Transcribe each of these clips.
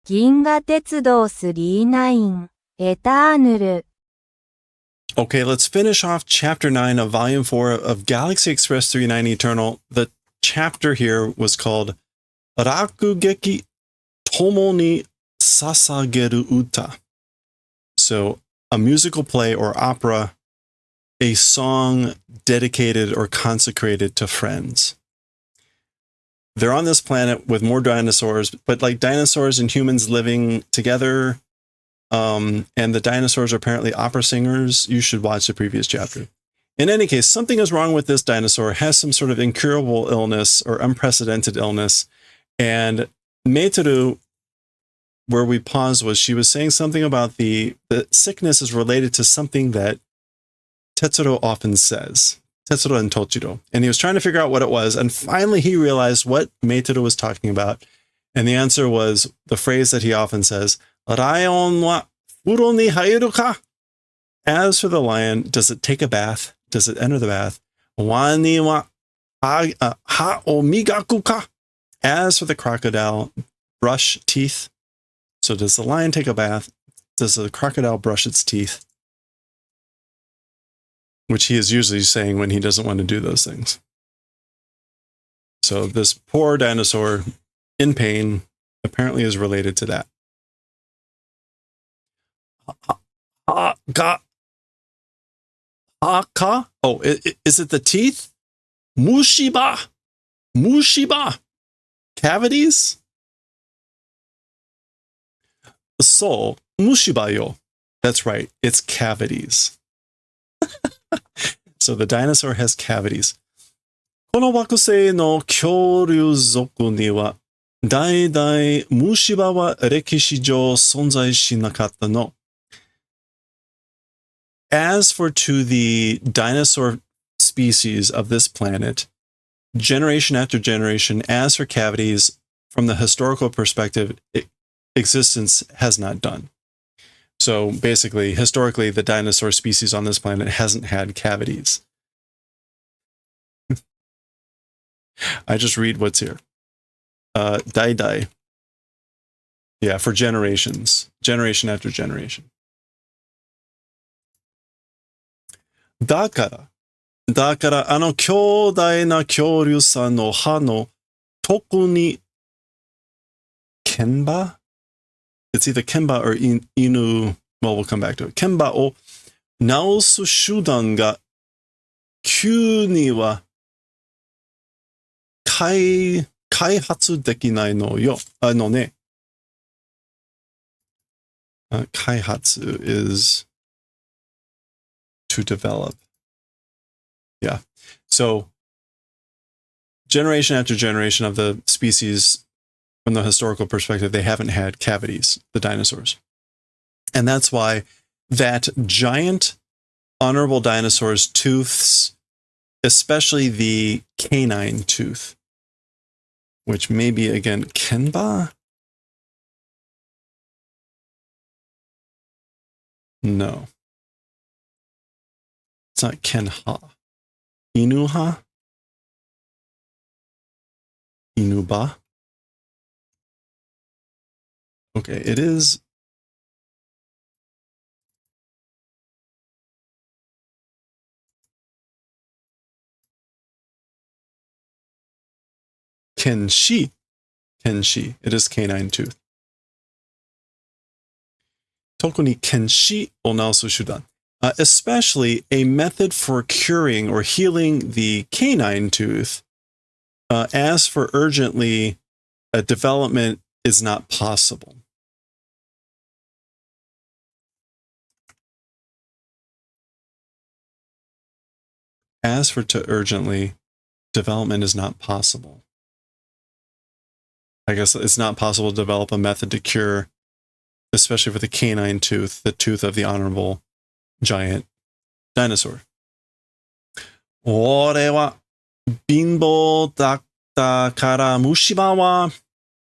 銀河鉄道39エターヌル Okay, let's finish off Chapter 9 of Volume 4 of Galaxy Express 39 Eternal. The chapter here was called Rakugeki Tomo ni Sasageru Uta. So, a musical play or opera, a song dedicated or consecrated to friends. They're on this planet with more dinosaurs, but like dinosaurs and humans living together. And the dinosaurs are apparently opera singers. You should watch the previous chapter. In any case, something is wrong with this dinosaur, has some sort of incurable illness or unprecedented illness. And Meiteru, where we paused, was she was saying something about the sickness is related to something that Tetsuro often says. Tetsuro and Tochiro. And he was trying to figure out what it was. And finally, he realized what Meiteru was talking about. And the answer was the phrase that he often says, Raion wa furo ni hairu ka? As for the lion, does it take a bath? Does it enter the bath? Wani wa ha o migaku ka? As for the crocodile, brush teeth. So does the lion take a bath? Does the crocodile brush its teeth? Which he is usually saying when he doesn't want to do those things. So this poor dinosaur in pain apparently is related to that. Oh, is it the teeth? Mushiba. Cavities? So, mushiba yo. That's right. It's cavities. So the dinosaur has cavities. この惑星の恐竜族には、代々虫歯は歴史上存在しなかったの。As for to the dinosaur species of this planet, generation after generation, as for cavities, from the historical perspective, existence has not done. So basically, historically, the dinosaur species on this planet hasn't had cavities. I just read what's here. Dai. Yeah, for generations. Generation after generation. だからあの強大な恐竜さんの歯の特に剣歯? It's either kenba or inu. Well, we'll come back to it. Kenba を直す手段が急には開発できないのよ。のね。開発 is to develop. Yeah. So, generation after generation of the species, from the historical perspective, they haven't had cavities, the dinosaurs. And that's why that giant honorable dinosaur's tooths, especially the canine tooth, which may be, again, kenba? No. It's not kenha. Inuha? Inuba? Okay, it is kenshi. Kenshi. It is canine tooth. 特にkenshiを直す手段. Especially a method for curing or healing the canine tooth. As for urgently, development is not possible. As for to urgently, development is not possible. I guess it's not possible to develop a method to cure, especially for the canine tooth, the tooth of the honorable giant dinosaur. 俺は貧乏だったから虫歯は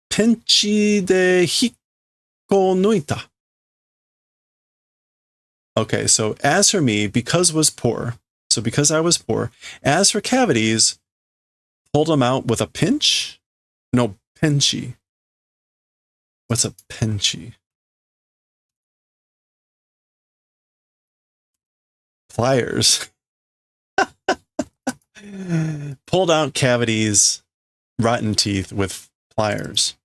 ペンチで引っこ抜いた. Okay, so as for me, because I was poor, as for cavities, pulled them out with a pinch? No, penchi. What's a penchi? Pliers. Pulled out cavities, rotten teeth with pliers.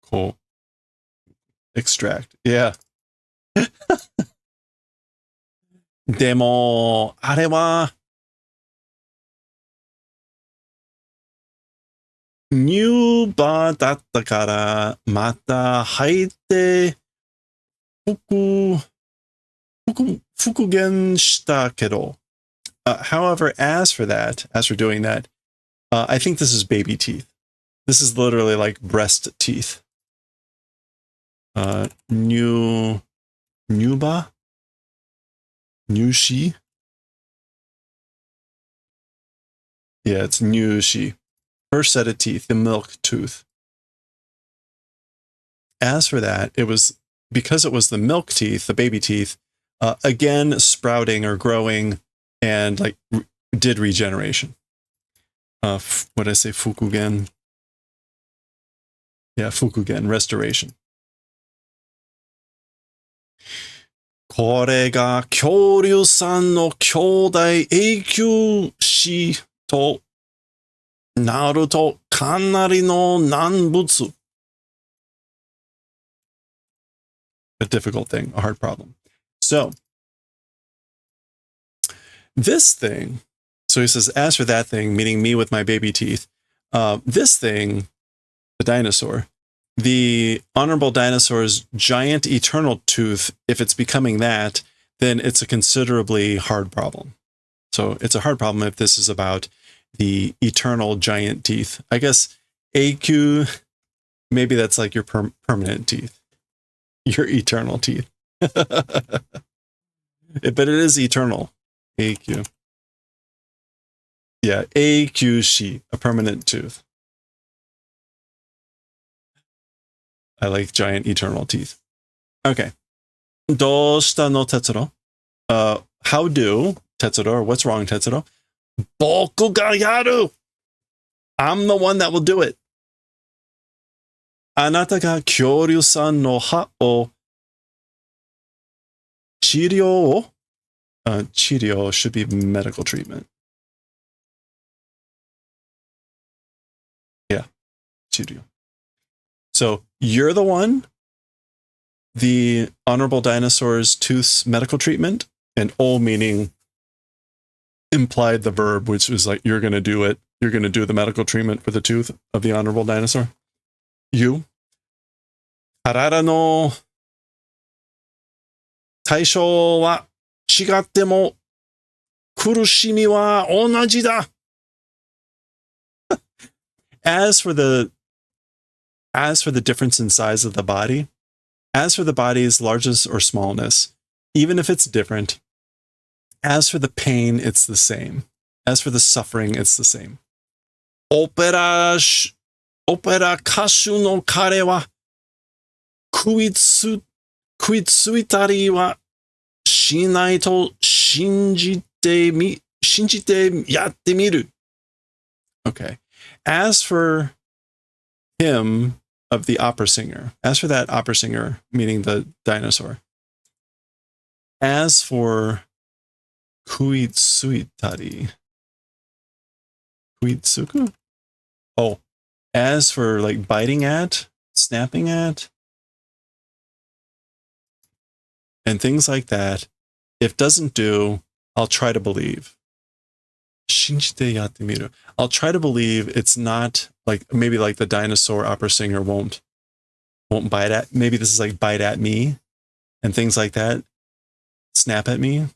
Cool. Extract. Yeah. でも、あれは、乳歯だったから、また履いて、復元したけど。However, as for doing that, I think this is baby teeth. This is literally like breast teeth. Nuba? Nushi? Yeah, it's Nushi. First set of teeth, the milk tooth. As for that, it was because it was the milk teeth, the baby teeth, again sprouting or growing and like did regeneration. What did I say? Fukugen. Yeah, Fukugen, restoration. これが恐竜さんの兄弟永久死となるとかなりの難物。A difficult thing, a hard problem. So, this thing, so he says, as for that thing, meaning me with my baby teeth, this thing, the dinosaur, the honorable dinosaur's giant eternal tooth, if it's becoming that, then it's a considerably hard problem. So it's a hard problem if this is about the eternal giant teeth. I guess AQ, maybe that's like your permanent teeth, your eternal teeth. But it is eternal. AQ. Yeah, AQC, a permanent tooth. I like giant eternal teeth. Okay. どうしたの, Tetsuro? How do, Tetsuro, or what's wrong, Tetsuro? 僕がやる! I'm the one that will do it. あなたが恐竜さんの歯を治療を Chirio should be medical treatment. Yeah, Chirio. So you're the one, the honorable dinosaur's tooth's medical treatment, and o meaning implied the verb, which is like you're going to do it. You're going to do the medical treatment for the tooth of the honorable dinosaur. You. 体の対象は違っても苦しみは同じだ. As for the difference in size of the body, as for the body's largest or smallness, even if it's different, as for the pain, it's the same. As for the suffering, it's the same. オペラ歌手の彼は食いついたりはしないと信じてやってみる. Okay. As for him of the opera singer, as for that opera singer, meaning the dinosaur, as for kuitsuitari, kuitsuku? Oh, as for like biting at, snapping at, and things like that, if doesn't do, I'll try to believe. Shinjite yatte miru. I'll try to believe it's not like maybe like the dinosaur opera singer won't bite at. Maybe this is like bite at me and things like that. Snap at me.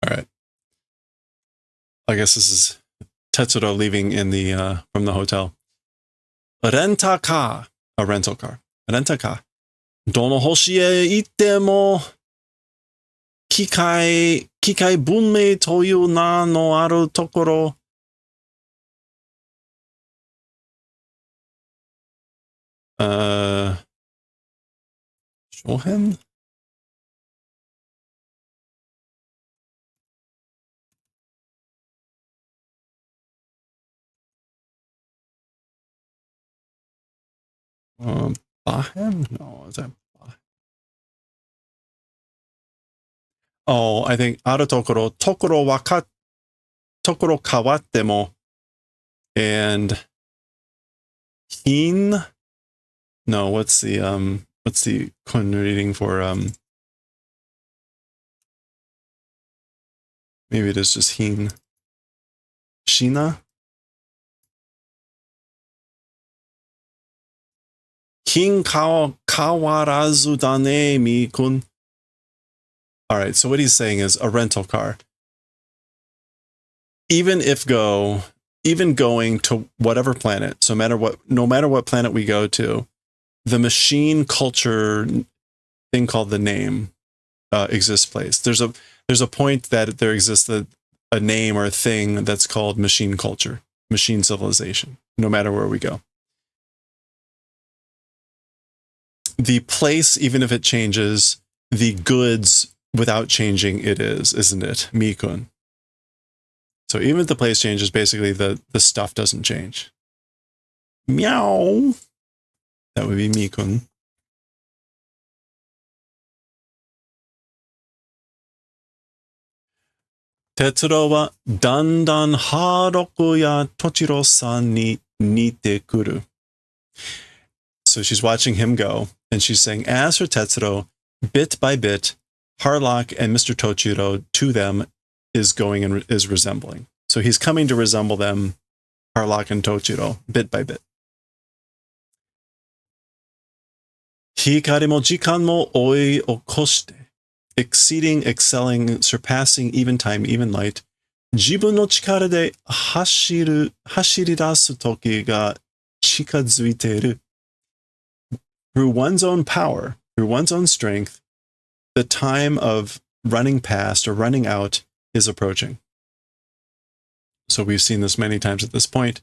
All right. I guess this is Tetsuro leaving in the from the hotel. Renta-car, a rental car. Renta-car. どの星へ行っても機械文明という名のあるところ。Shohen? Bahem? No, is that Bahem? Oh, I think あるところ、ところ変わっても and hin. No, what's the Kun reading for maybe it is just hin. Shina? Hin kawarazu dane mi kun. All right, so what he's saying is a rental car. Even going to whatever planet, no matter what planet we go to, the machine culture thing called the name exists place. There's a point that there exists a name or a thing that's called machine culture, machine civilization, no matter where we go. The place, even if it changes, the goods without changing it isn't it? Mikun. So even if the place changes, basically the stuff doesn't change. Meow. That would be Mikun. Tetsuro wa dandan Haruko ya Tochiro-san ni nite kuru. So she's watching him go, and she's saying, as for Tetsuro, bit by bit, Harlock and Mr. Tochiro, to them, is going and is resembling. So he's coming to resemble them, Harlock and Tochiro, bit by bit. Hikari mo jikan mo oi okoshite, exceeding, excelling, surpassing even time, even light, jibun no chikara de hashiridasu toki ga chikazuiteru. Through one's own power, through one's own strength, the time of running past or running out is approaching. So we've seen this many times at this point.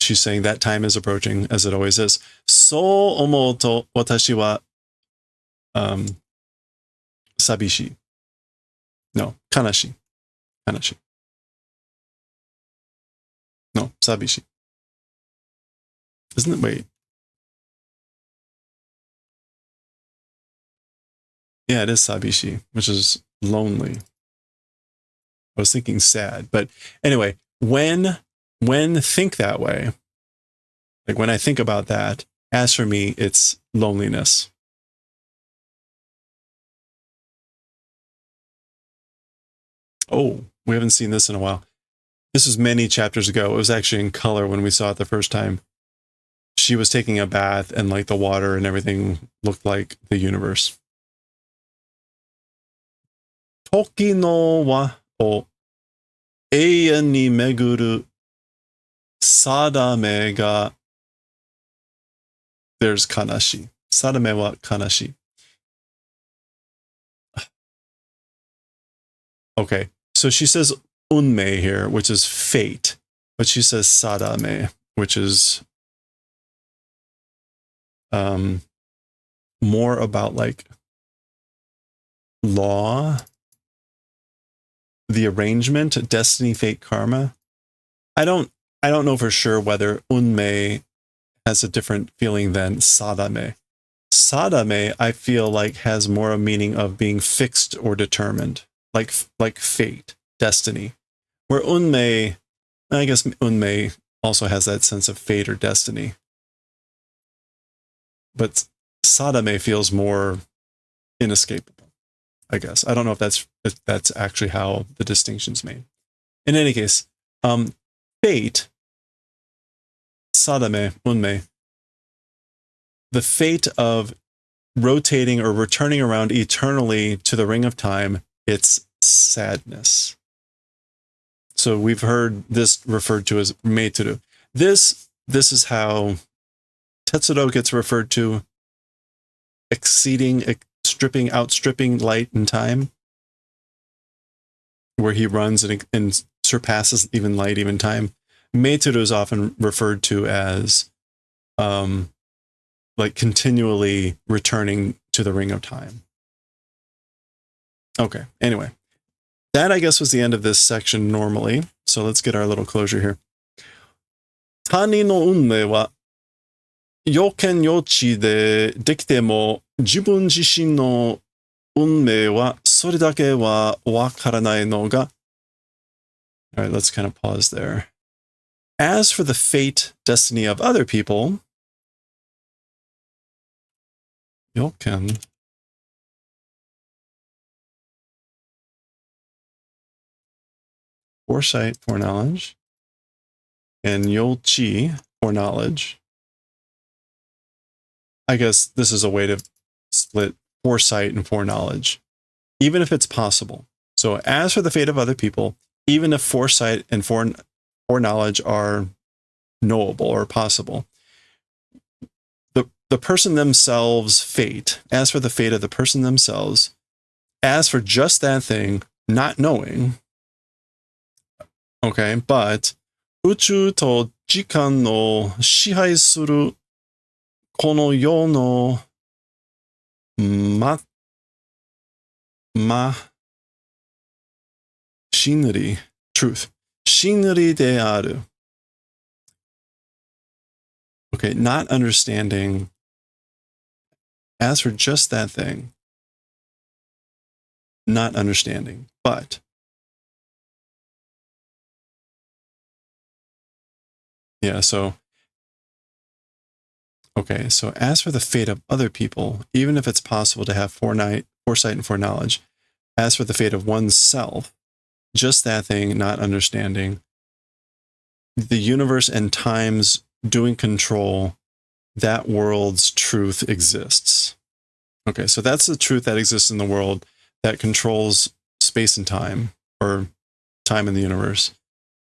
She's saying that time is approaching, as it always is. So omou to watashi wa sabishi. No, kanashi. Kanashi. No, sabishi. Isn't it? Wait. Yeah, it is sabishi, which is lonely. I was thinking sad, but anyway, when think that way, like when I think about that, as for me, it's loneliness. Oh, we haven't seen this in a while. This was many chapters ago. It was actually in color when we saw it the first time. She was taking a bath and like the water and everything looked like the universe. Toki no wa o eian ni meguru sadame ga. There's kanashi. Sadame wa kanashi. Okay, so she says unmei here, which is fate, but she says sadame, which is more about like law, the arrangement, destiny, fate, karma. I don't know for sure whether unmei has a different feeling than sadame. Sadame, I feel like, has more a meaning of being fixed or determined, like fate, destiny. Where unmei, I guess unmei also has that sense of fate or destiny. But sadame feels more inescapable, I guess. I don't know if that's actually how the distinction's made. In any case, fate, sadame, unmei, the fate of rotating or returning around eternally to the ring of time, it's sadness. So we've heard this referred to as meituru. This is how Tetsuro gets referred to, outstripping light and time, where he runs and surpasses even light, even time. Meituru is often referred to as like continually returning to the ring of time. Okay, anyway. That, I guess, was the end of this section normally. So let's get our little closure here. Tani no unmei wa 要件予知でできても自分自身の運命はそれだけはわからないのが Alright, let's kind of pause there. As for the fate, destiny of other people, 要件 foresight, foreknowledge, and yolchi, foreknowledge. I guess this is a way to split foresight and foreknowledge, even if it's possible. So as for the fate of other people, even if foresight and foreknowledge are knowable or possible, the person themselves' fate, as for the fate of the person themselves, as for just that thing, not knowing, okay, but 宇宙と時間の支配するこの世の真理 truth 真理である okay, not understanding as for just that thing, not understanding, but yeah, so okay, so as for the fate of other people, even if it's possible to have foresight and foreknowledge, as for the fate of oneself, just that thing, not understanding, the universe and time's doing control, that world's truth exists. Okay, so that's the truth that exists in the world that controls space and time, or time in the universe,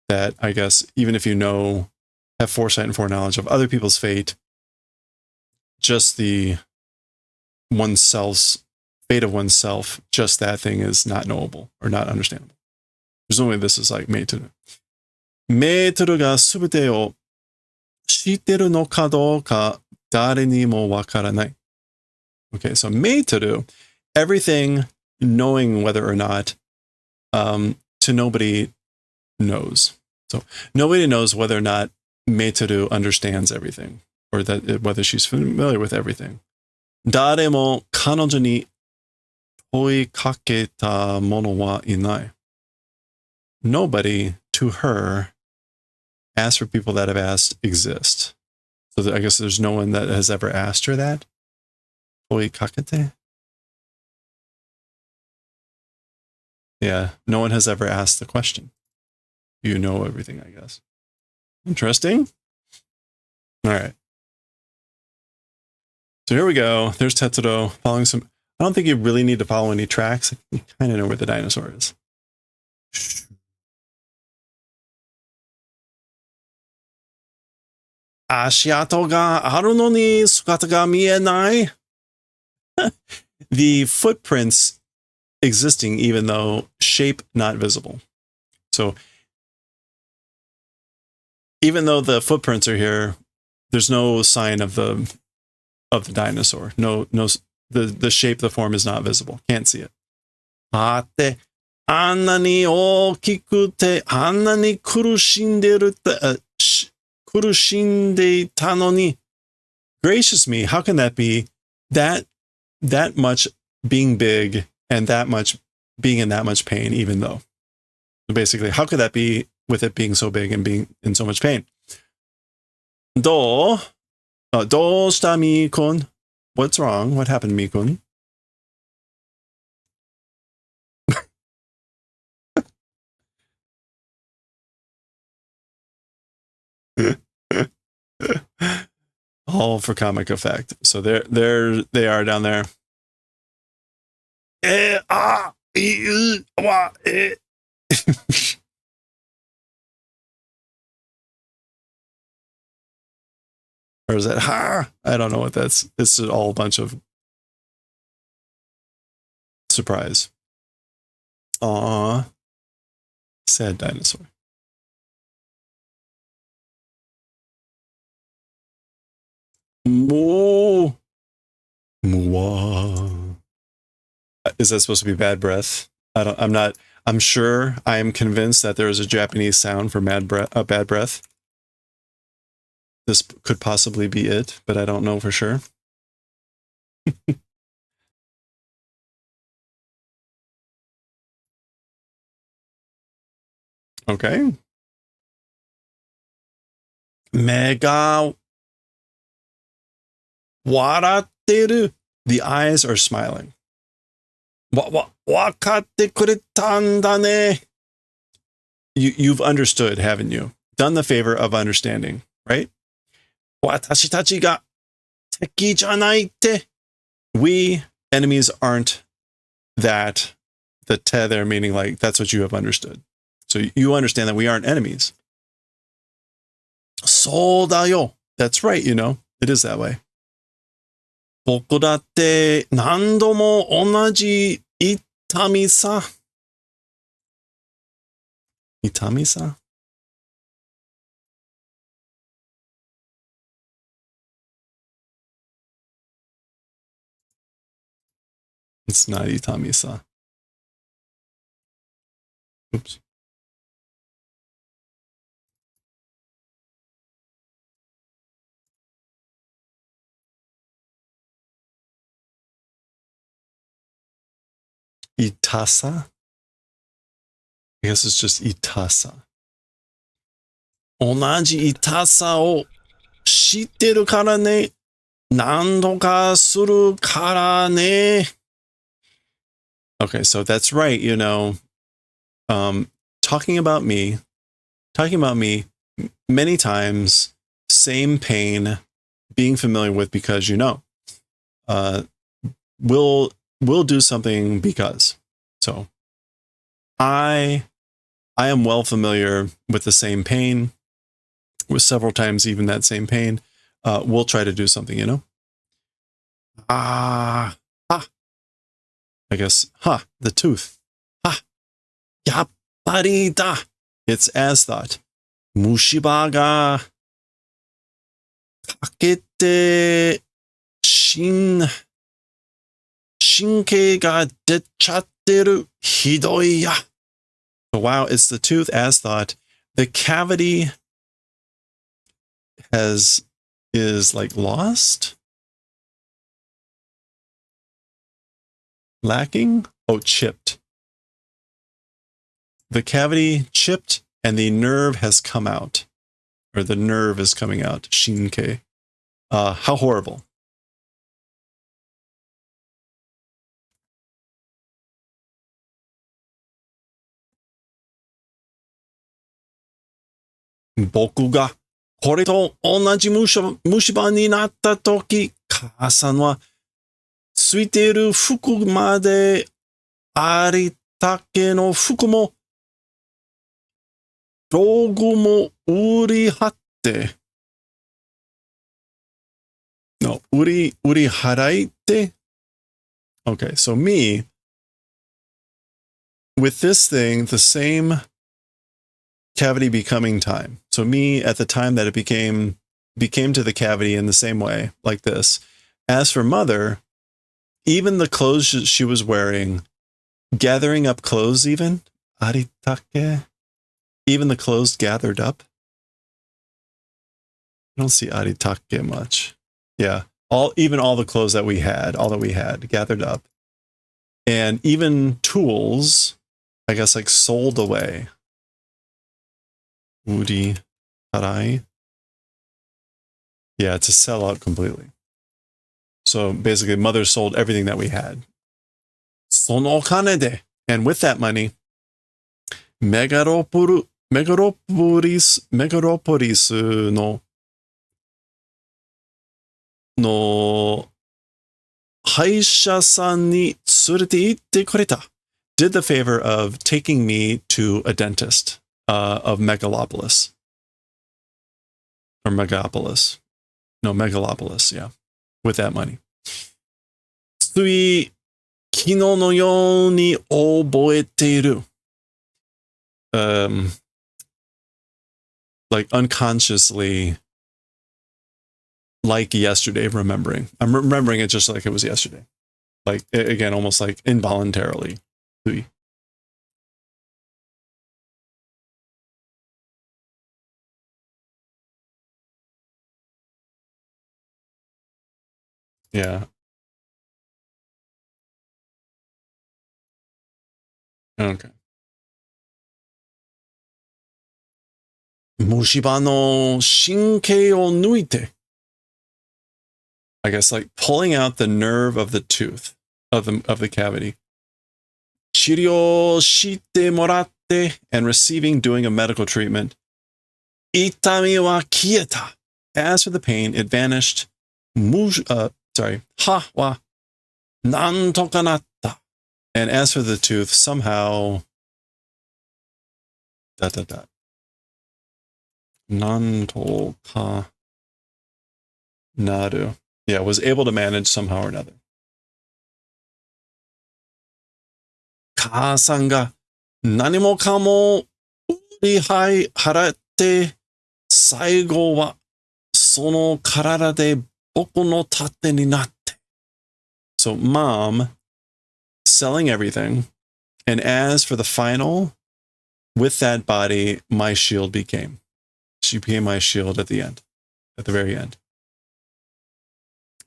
that I guess even if you know, have foresight and foreknowledge of other people's fate, just the oneself's fate of oneself, just that thing is not knowable or not understandable. Presumably this is like meitoru. Meitoru ga subete o shiteru no ka douka dare ni mo wakaranai. Okay, so meitoru, everything knowing whether or not, to nobody knows. So nobody knows whether or not meitoru understands everything, or that whether she's familiar with everything. Dare mo kanojo ni toi kaketa mono wa inai. Nobody to her, as for people that have asked, exist. So I guess there's no one that has ever asked her that. Toi kakete? Yeah, no one has ever asked the question. You know everything, I guess. Interesting. All right. So here we go. There's Tetsuro following some. I don't think you really need to follow any tracks. You kind of know where the dinosaur is. Ashiato ga aru no ni sugata ga mienai. The footprints existing even though shape not visible. So even though the footprints are here, there's no sign of the dinosaur. No, the shape, the form is not visible. Can't see it. Ate, anna ni okiku te, anna ni kurushinde ita no ni. Gracious me, how can that be? That much being big and that much being in that much pain, even though. So basically, how could that be with it being so big and being in so much pain? Doshita Mikun? What's wrong? What happened, Mikun? All for comic effect. So they are down there. Or is that ha? I don't know what that's. It's all a bunch of surprise. Aw. Sad dinosaur. Moo. Mooah. Is that supposed to be bad breath? I'm sure I am convinced that there is a Japanese sound for bad breath. This could possibly be it, but I don't know for sure. Okay. 目が笑ってる. The eyes are smiling. わかってくれたんだね. You've understood, haven't you? Done the favor of understanding, right? 私たちが敵じゃないって. We enemies aren't that. The te there meaning like that's what you have understood. So you understand that we aren't enemies. そうだよ. That's right, you know. It is that way. 僕だって何度も同じ痛みさ. 痛みさ? It's not itami sa. Oops. Itasa? I guess it's just itasa. 同じ痛さを知ってるからね。何度かするからね。Okay, so that's right, you know. Talking about me many times, same pain, being familiar with because you know. We'll do something because. So I am well familiar with the same pain, with several times even that same pain. We'll try to do something, you know. I guess, the tooth. やっぱりだ. It's as thought. 虫歯が欠けて神経が出ちゃってる。ひどいや. So, wow, it's the tooth as thought. The cavity is like lost? Lacking? Oh, chipped. The cavity chipped and the nerve has come out. Or the nerve is coming out. Shinke. How horrible. Boku ga これと同じ虫歯になったとき、母さんはついている服までありったけの服も道具も売り張って。No, 売り払いて. Okay, so me, with this thing, the same cavity becoming time. So me at the time that it became to the cavity in the same way, like this. As for mother, even the clothes she was wearing, gathering up clothes even, aritake, even the clothes gathered up. I don't see aritake much. Yeah, all the clothes that we had, all that we had gathered up. And even tools, I guess, like sold away. Uri harai. Yeah, to sell out completely. So basically, mother sold everything that we had. Sono kane de. And with that money, Megaropolis no 歯医者さんに連れて行ってくれた. Did the favor of taking me to a dentist of Megalopolis. Or Megapolis. No, Megalopolis, yeah. With that money. つい昨日のように覚えている. Like unconsciously, like yesterday, remembering. I'm remembering it just like it was yesterday. Like, again, almost like involuntarily. Yeah. Okay. Mushiba no shinkei o nuite. I guess like pulling out the nerve of the tooth of the cavity. Chirio shite moratte, and receiving, doing a medical treatment. Itami wa kieta. As for the pain, it vanished. Ha wa nantoka natta. And as for the tooth, somehow nantoka naru. Yeah, was able to manage somehow or another. Kaa-san ga nanimo kamo urihai harate saigo wa sono karada de boku no tate ni natte. So mom selling everything, and as for the final, with that body, my shield became. She became my shield at the end, at the very end.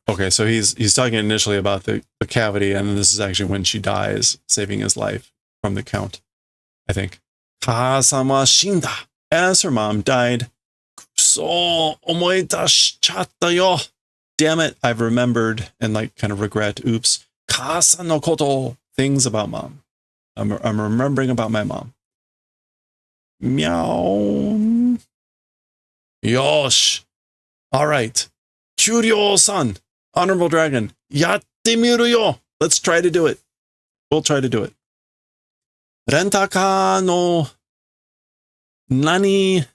Okay, so he's talking initially about the cavity, and this is actually when she dies, saving his life from the count, I think. Kaa-sama shinda. As her mom died, so omoidashichatta yo. Damn it, I've remembered and like kind of regret. Oops. Kaa-san no koto. Things about mom. I'm remembering about my mom. Meow. Yosh. All right. Kyuryo-san. Honorable Dragon. Yatte miru yo. Let's try to do it. We'll try to do it. Rentaka no nani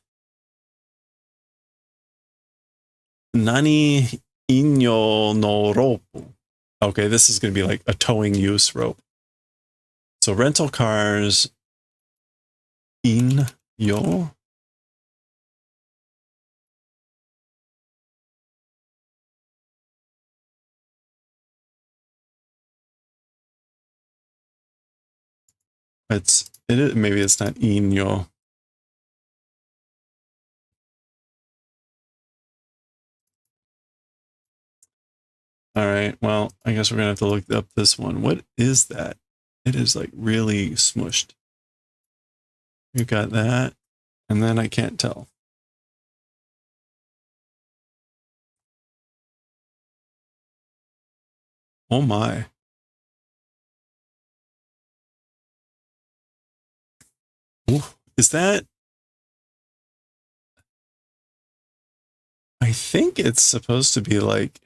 inyo no rope. Okay, this is going to be like a towing use rope. So rental cars inyo. Maybe it's not inyo. All right, well, I guess we're gonna have to look up this one. What is that? It is like really smushed. You got that, and then I can't tell. Oh my. Ooh, is that? I think it's supposed to be like,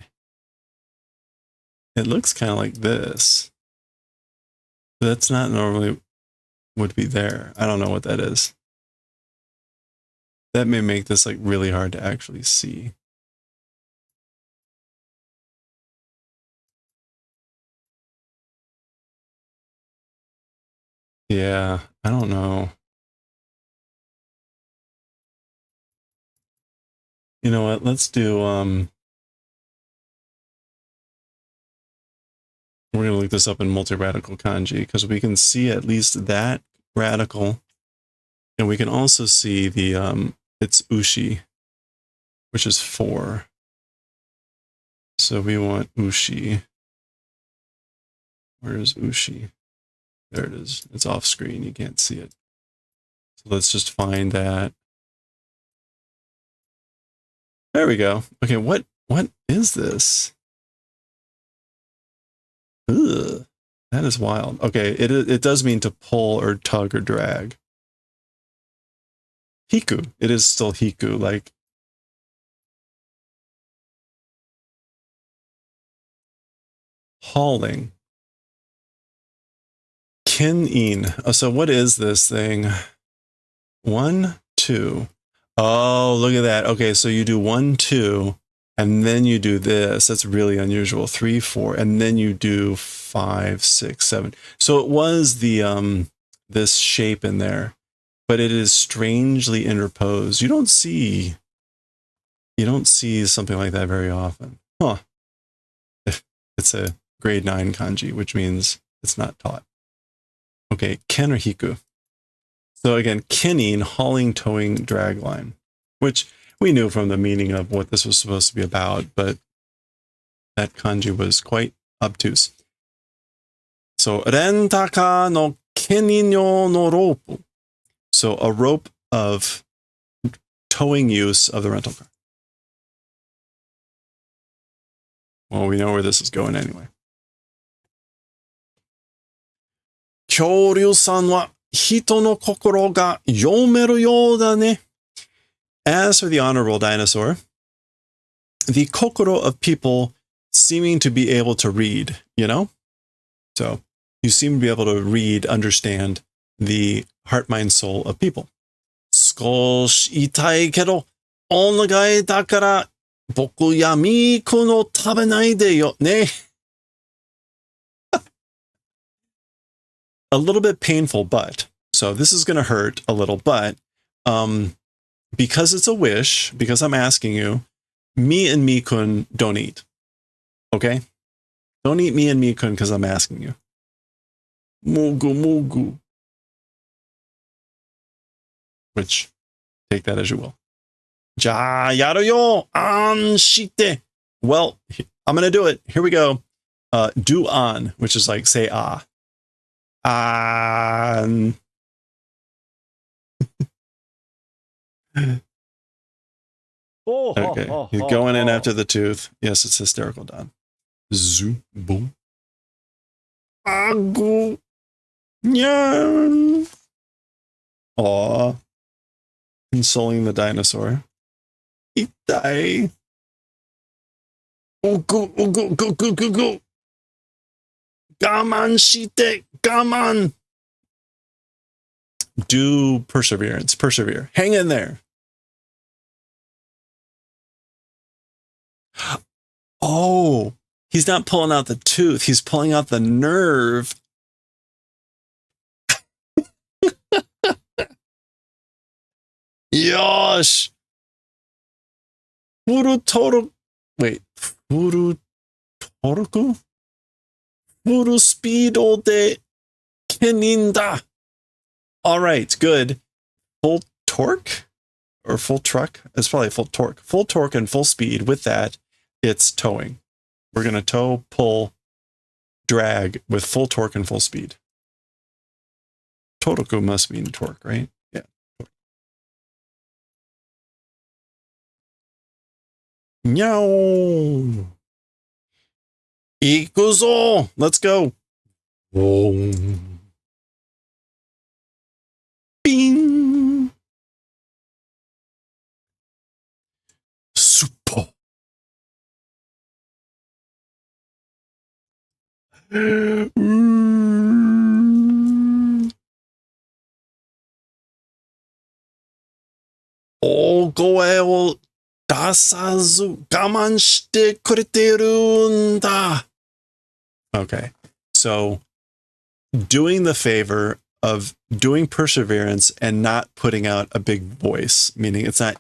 it looks kind of like this. That's not normally would be there. I don't know what that is. That may make this like really hard to actually see. Yeah, I don't know. You know what? Let's do we're going to look this up in multi-radical kanji because we can see at least that radical, and we can also see the it's ushi, which is 4. So we want ushi. Where is ushi? There it is. It's off screen. You can't see it. So let's just find that. There we go. Okay, what is this? Ugh, that is wild. Okay, it does mean to pull or tug or drag. Hiku. It is still hiku, like hauling. Kin-in. Oh, so what is this thing? 1, 2. Oh, look at that. Okay, so you do 1, 2, and then you do this. That's really unusual. 3, 4, and then you do 5, 6, 7. So it was the this shape in there, but it is strangely interposed. You don't see something like that very often. Huh. It's a grade 9 kanji, which means it's not taught. Okay, ken or hiku. So again, kinning, hauling, towing, drag line, which we knew from the meaning of what this was supposed to be about, but That kanji was quite obtuse. So, rentaka no keninyo no rope. So, a rope of towing use of the rental car. Well, we know where this is going anyway. Kyoryu-san wa hito no kokoro ga yomeru you da ne. As for the honorable dinosaur, the kokoro of people seeming to be able to read, you know? So you seem to be able to read, understand the heart, mind, soul of people. 少し痛いけど、お願いだから、僕やみーこの食べないでよね. A little bit painful, but, so this is going to hurt a little, but, because it's a wish, because I'm asking you, me and Mi-kun don't eat. Okay? Don't eat me and Mi-kun because I'm asking you. Mugu mugu. Which, take that as you will. Ja yaru yo an shite. Well, I'm going to do it. Here we go. Do on, which is like say ah. An. Okay, he's going in after the tooth. Yes, it's hysterical, Don. Zoo, boom. Agu. Nyan. Aw. Consoling the dinosaur. Itai. Ugu, ugu, ugu, ugu, ugu, ugu. Gaman shite. Gaman. Do perseverance. Persevere. Hang in there. Oh, he's not pulling out the tooth. He's pulling out the nerve. Yosh. Furu wait. Furu toruku? Furu speedo de keninda. All right, good. Full torque or full truck? It's probably full torque. Full torque and full speed. With that, it's towing. We're going to tow, pull, drag with full torque and full speed. Toruku must mean torque, right? Yeah. Meow. Ikuzo. Let's go. Boom. Bing. Super. Oh, 声を出さず我慢してくれてるんだ. Okay, so doing the favor of doing perseverance and not putting out a big voice, meaning it's not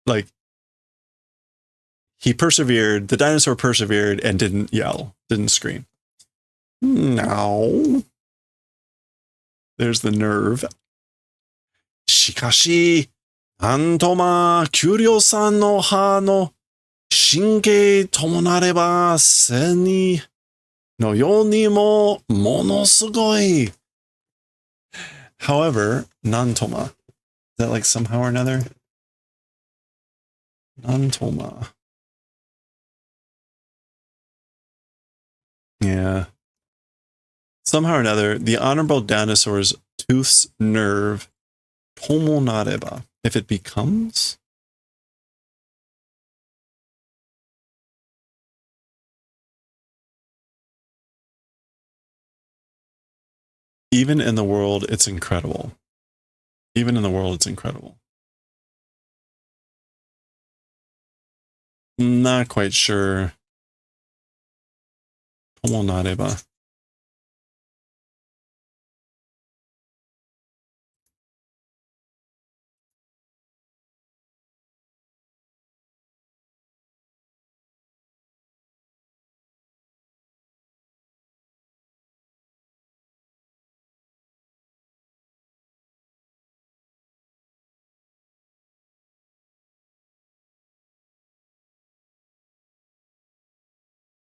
like he persevered, the dinosaur persevered and didn't yell, didn't scream. No. There's the nerve. しかし、なんとま、給料さんの歯の神経ともなれば、せにのようにもものすごい. However, nantoma. Is that like somehow or another? Nantoma. Yeah. Somehow or another, the honorable dinosaur's tooth's nerve, tomo nareba, if it becomes? Even in the world, it's incredible. Even in the world, it's incredible. Not quite sure. Tomo nareba.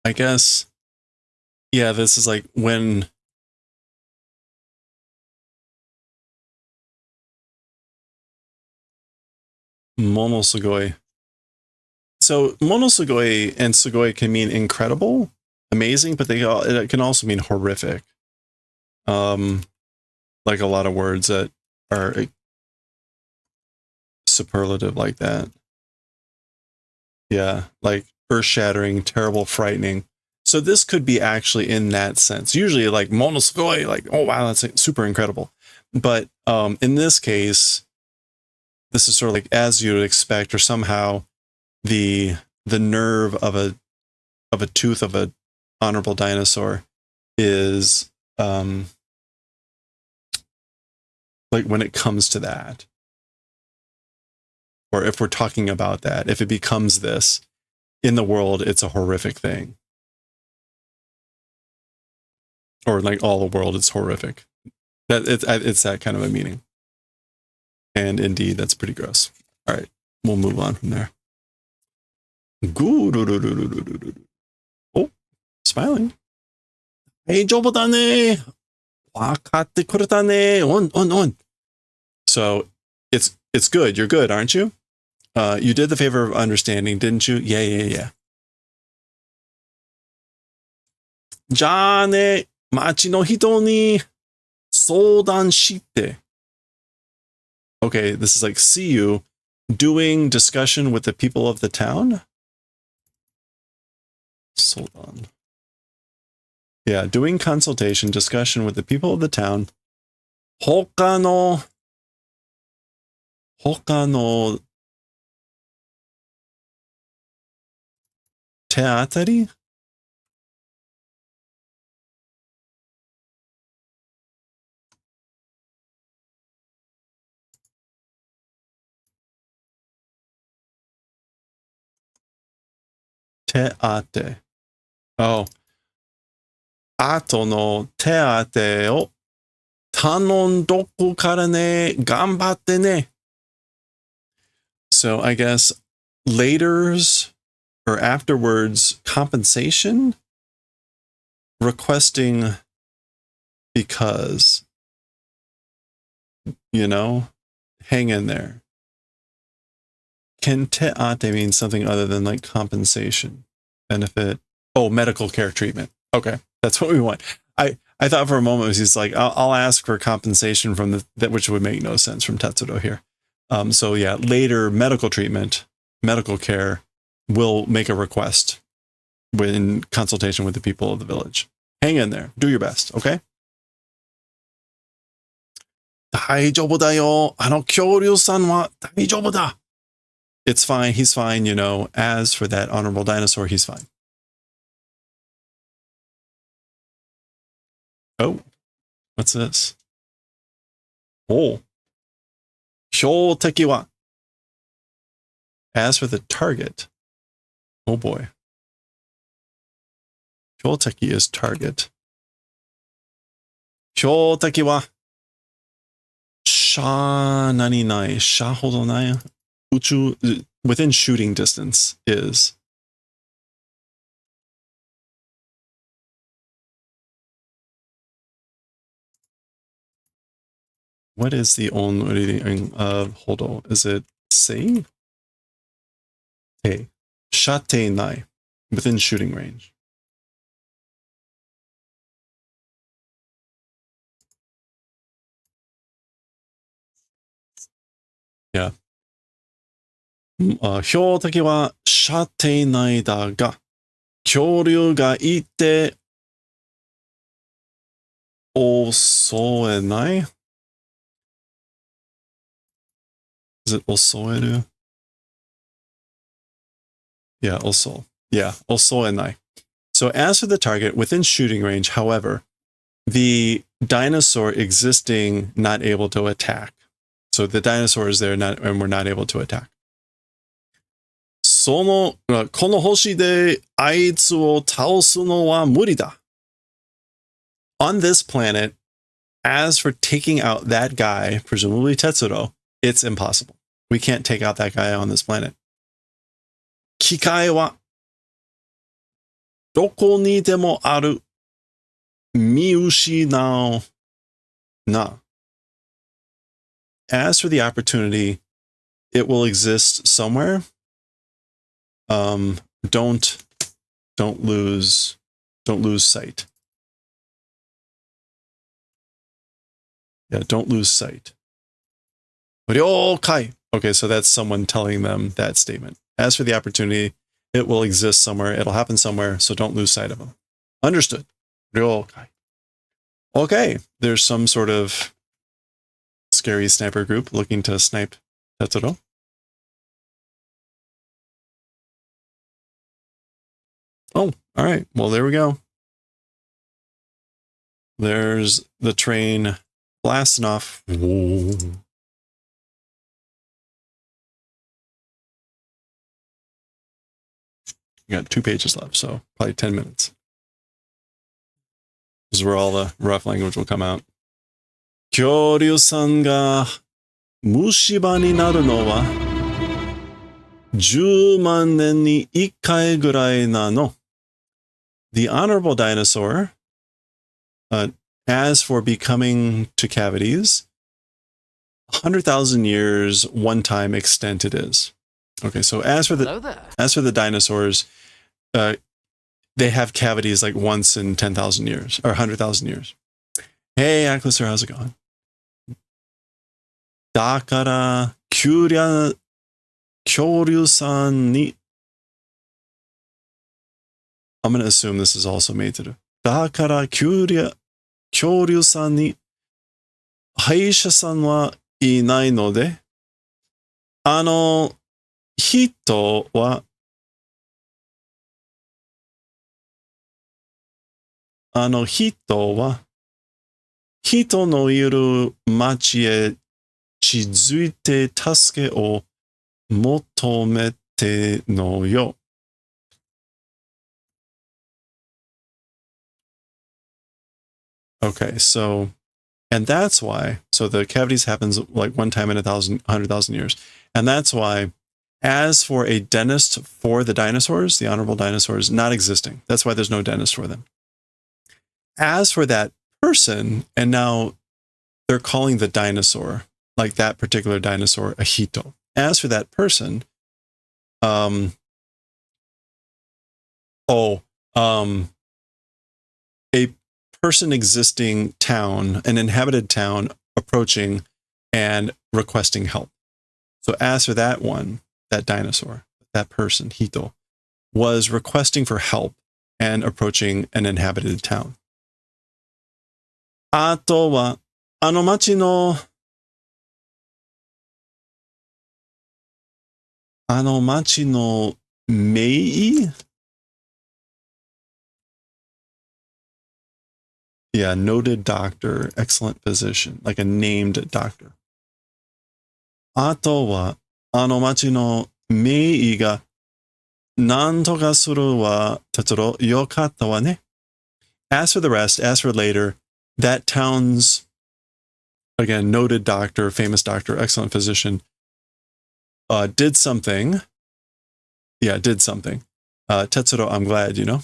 I guess, yeah, this is like when monosugoi. So monosugoi and sugoi can mean incredible, amazing, but it can also mean horrific. Like a lot of words that are superlative like that. Yeah, like earth-shattering, terrible, frightening. So this could be actually in that sense. Usually like monosugoi, like, oh wow, that's super incredible. But in this case, this is sort of like as you would expect, or somehow the nerve of a tooth of a honorable dinosaur is like when it comes to that, or if we're talking about that, if it becomes this in the world, it's a horrific thing, or like all the world is horrific. That it's that kind of a meaning. And indeed, that's pretty gross. All right, we'll move on from there. Oh, smiling. Hey, 丈夫だね。わかってくれたね。on. So it's good. You're good, aren't you? You did the favor of understanding, didn't you? Yeah. じゃあね、町の人に相談して。Okay, this is like see you doing discussion with the people of the town. Hold on. Yeah, doing consultation, discussion with the people of the town. 他の手当たり手当て。Oh. 後の手当てを頼んどくからね。頑張ってね。So I guess later's or afterwards compensation, requesting because, you know, hang in there. Can te ate mean something other than like compensation, benefit? Oh, medical care treatment. Okay, that's what we want. I thought for a moment he's like, I'll ask for compensation from that, which would make no sense from Tetsuro here. So yeah, later medical treatment, medical care will make a request in consultation with the people of the village. Hang in there. Do your best, okay? 大丈夫だよ。恐竜さんは大丈夫だ。It's fine. He's fine, you know. As for that honorable dinosaur, he's fine. Oh, what's this? Oh. 標的は As for the target. Oh boy. 標的 is target. 標的は Sha nani nai. Sha hodo nai. Uchu within shooting distance is. What is the only reading of hodo? Is it sei? Hey. Shate nai. Within shooting range. Yeah. 標的は射程内だが、恐竜がいて襲えない Is it 襲える Yeah, 襲. Yeah, 襲えない. So as for the target, within shooting range, however, the dinosaur existing not able to attack. So the dinosaur is there and we're not able to attack. この星であいつを倒すのは無理だ. On this planet, as for taking out that guy, presumably Tetsuro, it's impossible. We can't take out that guy on this planet. 機械はどこにでもある。見失うな. As for the opportunity, it will exist somewhere. Don't lose sight. Yeah, don't lose sight. 了解. Okay, so that's someone telling them that statement. As for the opportunity, it will exist somewhere. It'll happen somewhere, so don't lose sight of them. Understood. 了解. Okay, there's some sort of scary sniper group looking to snipe Tetsuro. Oh, all right. Well, there we go. There's the train blasting off. Whoa. You got 2 pages left, so probably 10 minutes. This is where all the rough language will come out. 恐竜さんが虫歯になるのは10万年に1回ぐらいなの. The honorable dinosaur, as for becoming to cavities, 100,000 years one time extent it is. Okay, so as for the dinosaurs, they have cavities like once in 10,000 years or 100,000 years. Hey, Acklister, how's it going? だから恐竜さんに I'm going to assume this is also made to do. だから恐竜さんに歯医者さんはいないので、人は人のいる町へ地づいて助けを求めてのよ. Okay, so, and that's why, so the cavities happens like one time in 100,000 years. And that's why, as for a dentist for the dinosaurs, the honorable dinosaurs, not existing. That's why there's no dentist for them. As for that person, and now they're calling the dinosaur, like that particular dinosaur, a hito. As for that person, a person existing town, an inhabited town approaching and requesting help. So as for that one, that dinosaur, that person, hito, was requesting for help and approaching an inhabited town. あとは、町の名医? Yeah, noted doctor, excellent physician, like a named doctor. あとは、町の名医が何とかするわ、Tetsuro、よかったわね. As for the rest, as for later, that town's, again, noted doctor, famous doctor, excellent physician, did something. Yeah, did something. Tetsuro, I'm glad, you know?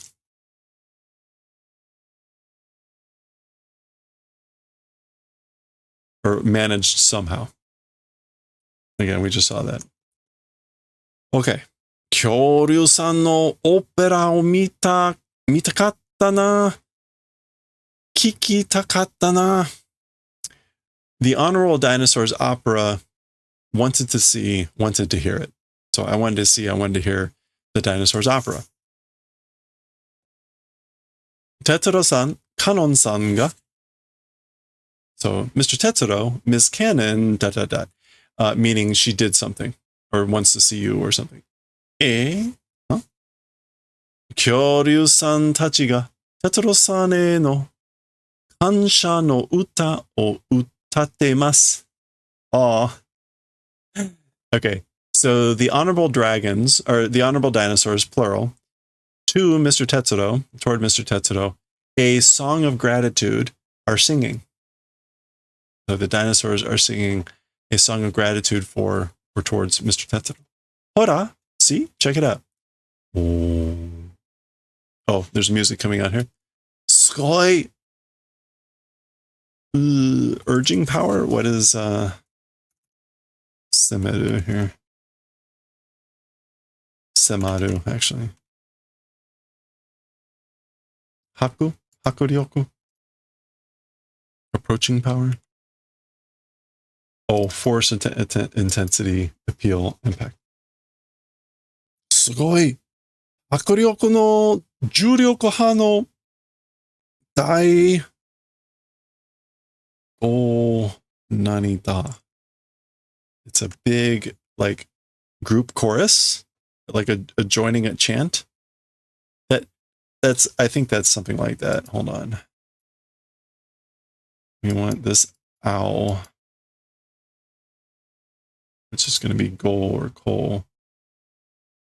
Or managed somehow. Again, we just saw that. Okay. 恐竜さんのオペラを見たかったな。聞きたかったな. The Honorable Dinosaurs opera wanted to hear it. So I wanted to hear the Dinosaurs opera. Tetsuro-san, Kanon-san ga. So Mr. Tetsuro, Ms. Cannon, ... meaning she did something or wants to see you or something. Huh? 恐竜さんたちがTetsuroさんへの感謝の歌を歌ってます. Aw. Okay, so the honorable dragons, or the honorable dinosaurs, plural, to Mr. Tetsuro, toward Mr. Tetsuro, a song of gratitude are singing. So the dinosaurs are singing a song of gratitude for or towards Mr. Tetsuro. Hora, see? Check it out. Oh. Oh, there's music coming out here. Sugoi. Urging power? What is Semeru here? Semaru, actually. Haku? Hakuryoku? Approaching power? Oh, force, intensity, appeal, impact. Sugoi! Hakuryoku no juryoku ha no dai o nani da. It's a big, like, group chorus, like a joining a chant. I think that's something like that. Hold on. We want this owl, which is going to be go or ko.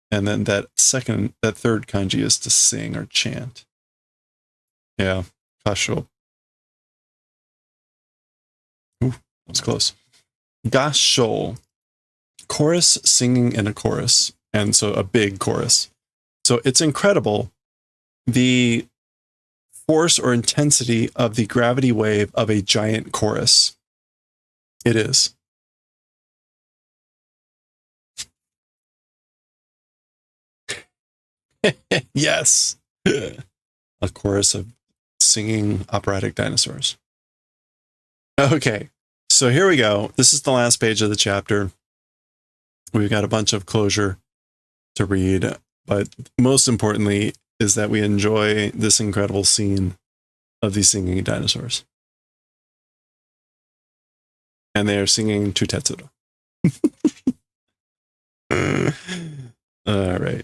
And then that third kanji is to sing or chant. Yeah, kasho. Ooh, that's close. Gasho. Chorus, singing in a chorus. And so a big chorus. So it's incredible the force or intensity of the gravity wave of a giant chorus. It is. Yes. A chorus of singing operatic dinosaurs. Okay, so here we go. This is the last page of the chapter. We've got a bunch of closure to read, but most importantly is that we enjoy this incredible scene of these singing dinosaurs. And they are singing to Tetsuro. All right.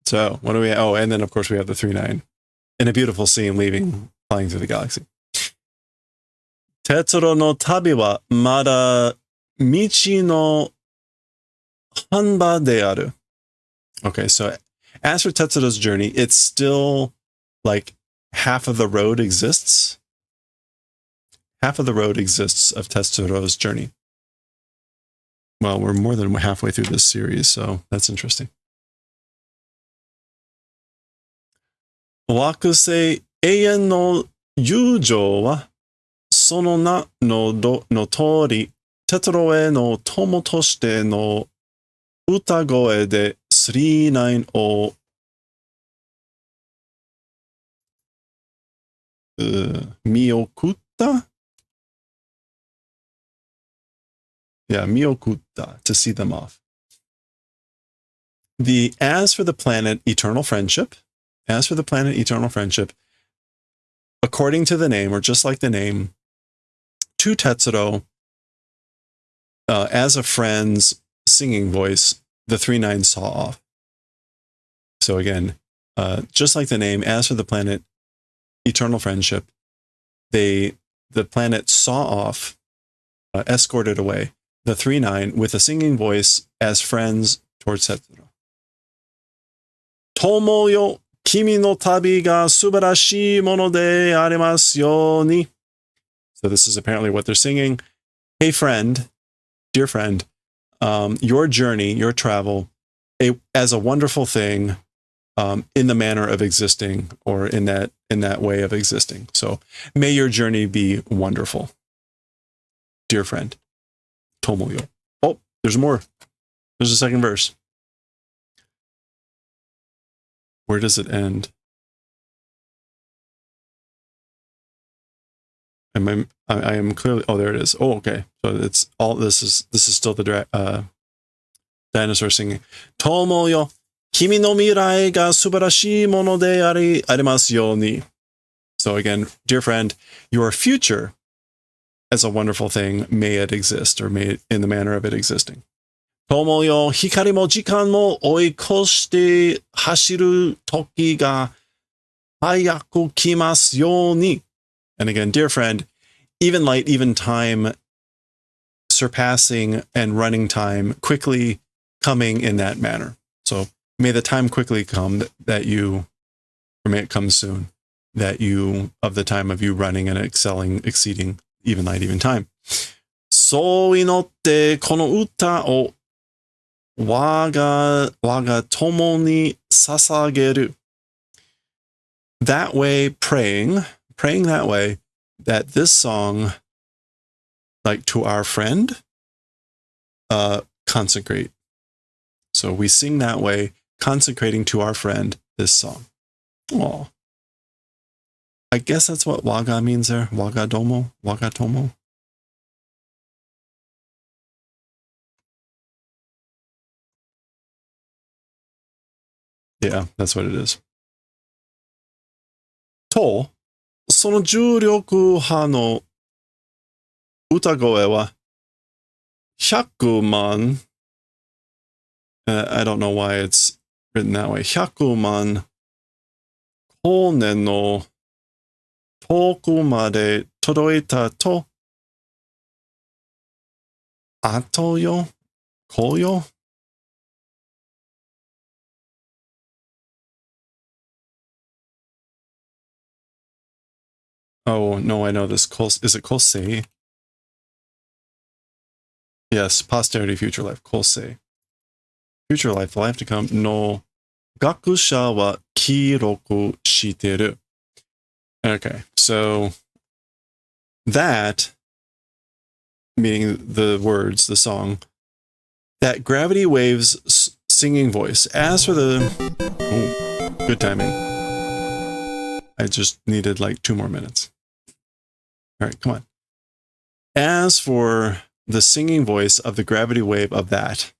So what do we? Oh, and then of course we have the 3-9 in a beautiful scene flying through the galaxy. Tetsuro no tabi wa mada michi no hanba de aru. Okay, so as for Tetsuro's journey, it's still like half of the road exists. Half of the road exists of Tetsuro's journey. Well, we're more than halfway through this series, so that's interesting. Wakusei Eien no Yujou wa sono na no tori Tetsuro e no tomo toshite no utagoe de 3-9 o miyokutta? Yeah, miyokutta, to see them off. As for the planet Eternal Friendship, according to the name, or just like the name, to Tetsuro, as a friend's singing voice, the 3-9 saw off. So again, just like the name, as for the planet Eternal Friendship, the planet saw off, escorted away the 3-9 with a singing voice as friends towards Tetsuro. Tomo yo, kimi no tabi ga subarashii mono de arimasu you ni. So this is apparently what they're singing. Hey friend, dear friend, your journey, your travel, as a wonderful thing, in the manner of existing, or in that way of existing. So may your journey be wonderful, dear friend. Tomoyo. Oh, there's more. There's a second verse. Where does it end? I am clearly. Oh, there it is. Oh, okay. So it's all. This is still the dinosaur singing. Tomoyo, kimi no mirai ga subarashii mono de arimasu you ni. So again, dear friend, your future as a wonderful thing, may it exist, or may it in the manner of it existing. Tomo yo, hikari mo jikan mo oikoshite hashiru toki ga hayaku kimasu you ni. And again, dear friend, even light, even time, surpassing and running time, quickly coming in that manner. So may the time quickly come that you, or may it come soon, that you, of the time of you running and excelling, exceeding even light, even time. So inotte kono uta o waga tomo ni sasageru. that way, praying that way, that this song, like to our friend, consecrate. So we sing that way, consecrating to our friend this song. Aw. I guess that's what waga means there. Wagatomo. Yeah, that's what it is. と、その重力派の歌声は100万 I don't know why it's written that way. 100万光年の遠くまで届いたと後よこよ Oh, no, I know this. Is it kosei? Yes, posterity, future life. Kosei. Future life, life to come. No. Gakusha wa kiroku shiteru. Okay, so that, meaning the words, the song, that gravity waves singing voice. As for the... Oh, good timing. I just needed like 2 more minutes. All right, come on. As for the singing voice of the gravity wave of that,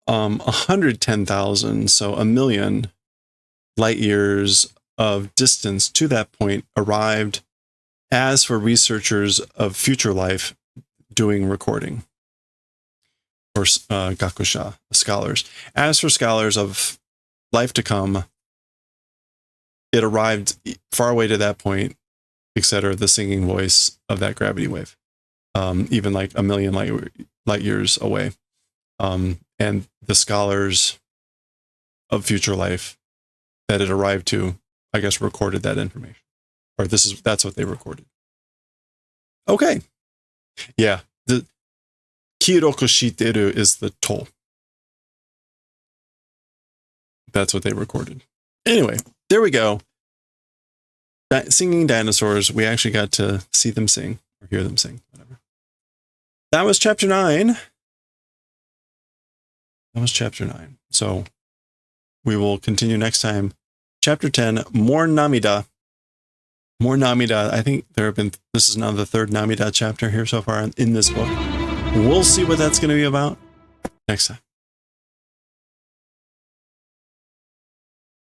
110,000, so 1,000,000 light years of distance to that point arrived. As for researchers of future life doing recording, or gakusha, scholars. As for scholars of life to come, it arrived far away to that point, etc., the singing voice of that gravity wave, even like 1,000,000 light years away. And the scholars of future life that it arrived to, I guess, recorded that information. Or that's what they recorded. Okay. Yeah. The kiroku shiteru is the to. That's what they recorded. Anyway, there we go. Singing dinosaurs. We actually got to see them sing or hear them sing, whatever. That was chapter 9. So we will continue next time. Chapter 10, more Namida. I think this is now the 3rd Namida chapter here so far in this book. We'll see what that's going to be about next time.